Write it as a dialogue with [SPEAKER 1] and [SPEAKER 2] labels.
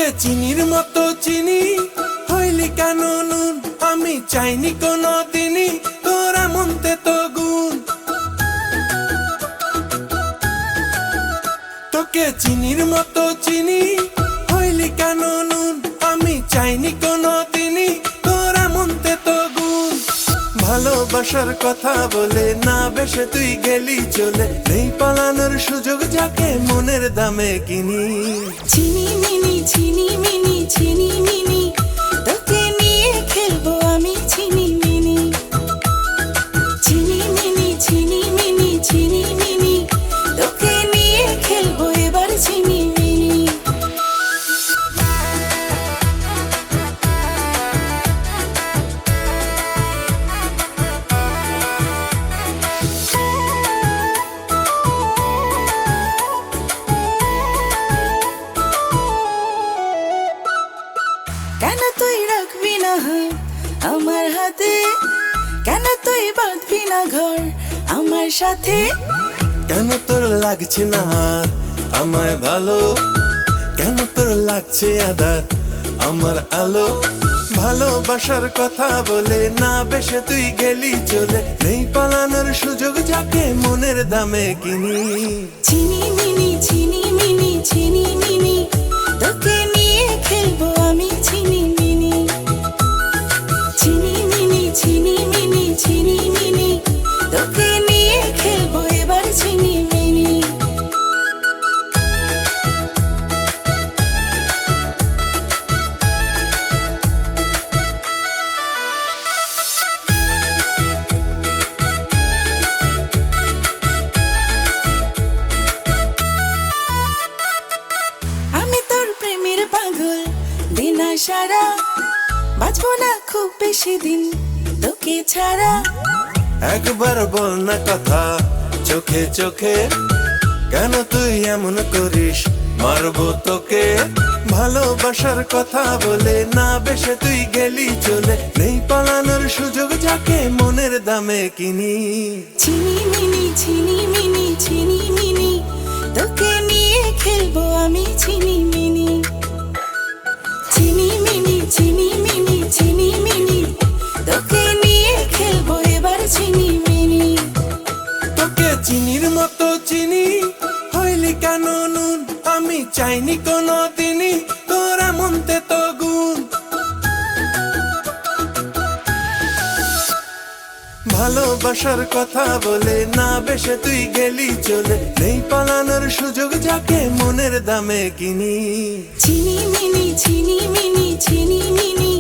[SPEAKER 1] তোকে চিনির মতো চিনি হইলি কেন নুন, আমি চাইনি কোনো দিনই তোরা মনতে তো গুণ। তোকে চিনির মতো চিনি হইলি কেন নুন, আমি চাইনি কোনো দিনই তোরা মনতে তো গুণ। ভালোবাসার কথা বলে না বেশে তুই গেলি চলে, নেই পালানোর সুযোগ যাকে মনের দামে কিনি।
[SPEAKER 2] চিনি মিনি চিনি মিনি চিনি মিনি, তোকে নিয়ে খেলবো আমি চিনি মিনি। চিনি মিনি চিনি মিনি চিনি মিনি, তোকে নিয়ে খেলবো এবার চিনি মিনি। কেন তুই রাখবি না হাত আমার হাতে, কেন তুই বাঁধবি না ঘর আমার সাথে?
[SPEAKER 1] কেন তোর লাগছে না আর আমায় ভালো, কেন তোর লাগছে আদার আমার আলো? ভালোবাসার কথা বলে না বেশে তুই গেলি চলে, নেই পালানোর সুযোগ যাকে মনের দামে কিনি।
[SPEAKER 2] চিনি মিনি চিনি মিনি চিনি মিনি, তোকে নিয়ে খেলবো আমি চিনি মিনি। চিনি মিনি চিনি মিনি চিনি মিনি, তোকে নিয়ে খেলবো এবার চিনি মিনি। আমি তোর প্রেমের পাগল দিনা সারা, বাঁচবো না খুব বেশি দিন তোকে ছাড়া।
[SPEAKER 1] একবার বল না কথা চোখে চোখে, কেন তুই এমন করিস মারবো তোকে? ভালোবাসার কথা বলে না বেশে তুই গেলি চলে, নেই পালানোর সুযোগ যাকে মনের দামে কিনি।
[SPEAKER 2] চিনি মিনি চিনি মিনি চিনি মিনি, তোকে নিয়ে খেলবো আমি চিনি মিনি। চিনি মিনি চিনি মিনি চিনি মিনি, তোকে নিয়ে খেলবো এবার চিনি মিনি।
[SPEAKER 1] তোকে চিনির মতো চিনি হইলি কেন নুন, আমি চাইনি কোনো দিনই তোরা মনতে তো গুণ। ভালোবাসার কথা বলে না বেশে তুই গেলি চলে, নেই পালানোর সুযোগ যাকে মনের দামে কিনি।
[SPEAKER 2] চিনি মিনি চিনি মিনি চিনি মিনি,